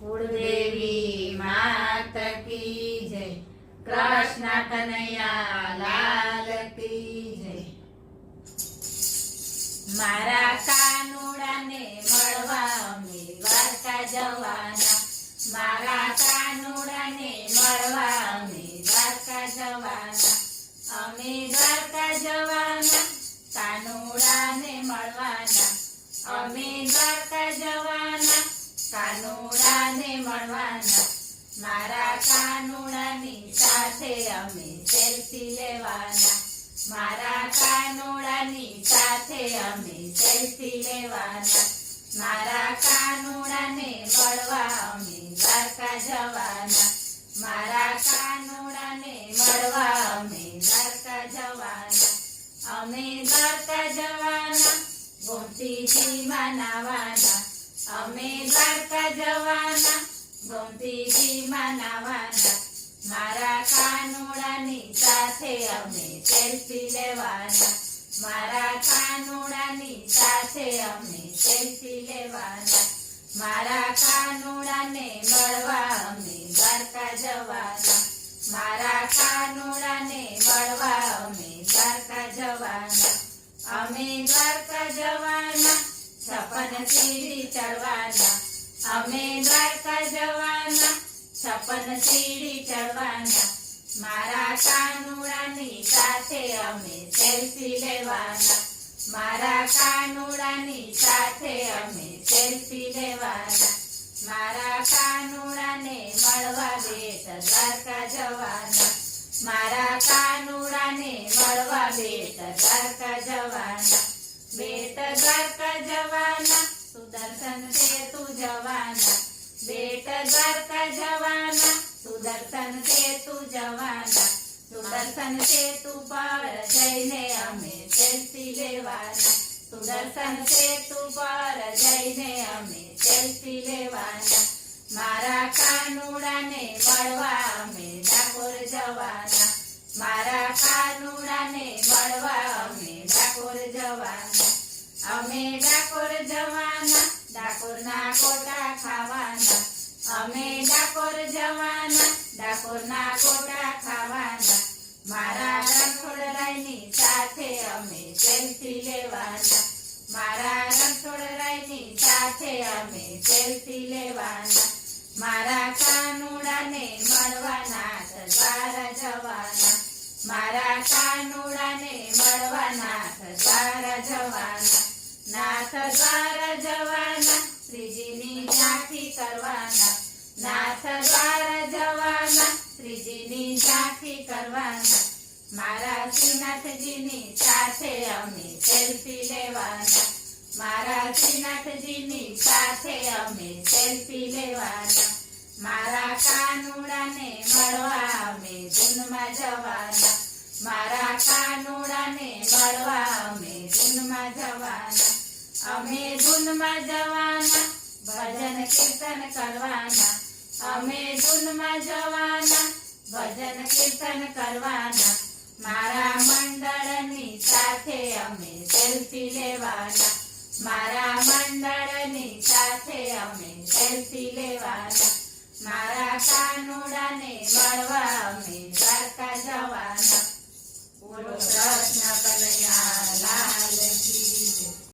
कुलदेवी मात की जय। कृष्ण कन्हैया लाल की जय। मारा कानुडाने मळवा अमे द्वारका जवाना। मारा कानुडाने मळवा अमे द्वारका जवाना। अमे द्वारका जवाना कानुडाने मळवाना। अमे द्वारका जवाना कानुडाने मळवाना। मारा कानुडानी साथे अमे सेल्फी लेवाना। मारा कानुडानी साथे अमे सेल्फी लेवाना। मारा कानुडाने मळवा अमे द्वारका जवाना। मारा कानुडाने मळवा अमे द्वारका जवाना। अमे द्वारका जवाना गोमतीजी मानावाना। अमे द्वारका जवाना गोमतीजी मानावाना। मारा कानुडानी साथे अमे सेल्फी लेवाना। मारा कानुडानी साथे अमे सेल्फी लेवाना। मारा कानुडाने मळवा अमे द्वारका जवाना। मारा कानुडाने मळवा अमे द्वारका जवाना। अमे द्वारका जवाना 56 सीढ़ी चढ़वाना। अमे द्वारका जवाना 56 सीढ़ी चढ़वाना। मारा कानुडानी साथे अमे सेल्फी लेवाना। मारा कानुडानी साथे अमे सेल्फी लेवाना। मारा कानुडाने मळवा बेट द्वारका जवाना। मारा कानुडाने मळवा बेट द्वारका जवाना। बेट द्वारका जवाना सुदर्शन सेतु जवाना। बेट द्वारका जवाना सुदर्शन सेतु जवाना। सुदर्शन सेतु पर जईने अमे सेल्फी लेवाना। सुदर्शन सेतु पर जईने अमे सेल्फी लेवाना। मारा कानुडाने मळवा अमे डाकोर जवाना। मारा कानुडाने मळवा अमे डाकोर जवाना। अमे डाकोर जवाना डाकोરના કોટા ખાવાના। અમે ડાકોર જવાના ડાકોરના કોટા ખાવાના। મારા રણછોડરાયની સાથે અમે સેલ્ફી લેવાના। મારા રણછોડરાયની સાથે અમે સેલ્ફી લેવાના। મારા કાનુડાને મળવા નાથ દ્વારા જવાના। મારા કાનુડાને મળવા નાથ દ્વારા જવાના। નાથ દ્વારા જવાના શ્રીજીની ઝાંખી કરવાના। નાથ દ્વારા જવાના શ્રીજીની ઝાંખી કરવાના। મારા શ્રીનાથજીની સાથે અમે સેલ્ફી લેવાના। મારા શ્રીનાથજીની સાથે અમે સેલ્ફી લેવાના। મારા કાનુડાને મળવા અમે ધૂનમાં જવાના। મારા કાનુડાને મળવા અમે ધૂનમાં જવાના। અમે ધૂનમાં જવાના ભજન કીર્તન કરવાના। અમે ધૂનમાં જવાના ભજન કીર્તન કરવાના। મારા મંડળની સાથે અમે સેલ્ફી લેવાના। મારા મંડળની સાથે અમે સેલ્ફી લેવાના। મારા કાનુડાને મળવા અમે દ્વારકા જવાના। બોલો કૃષ્ણ કનૈયા લાલ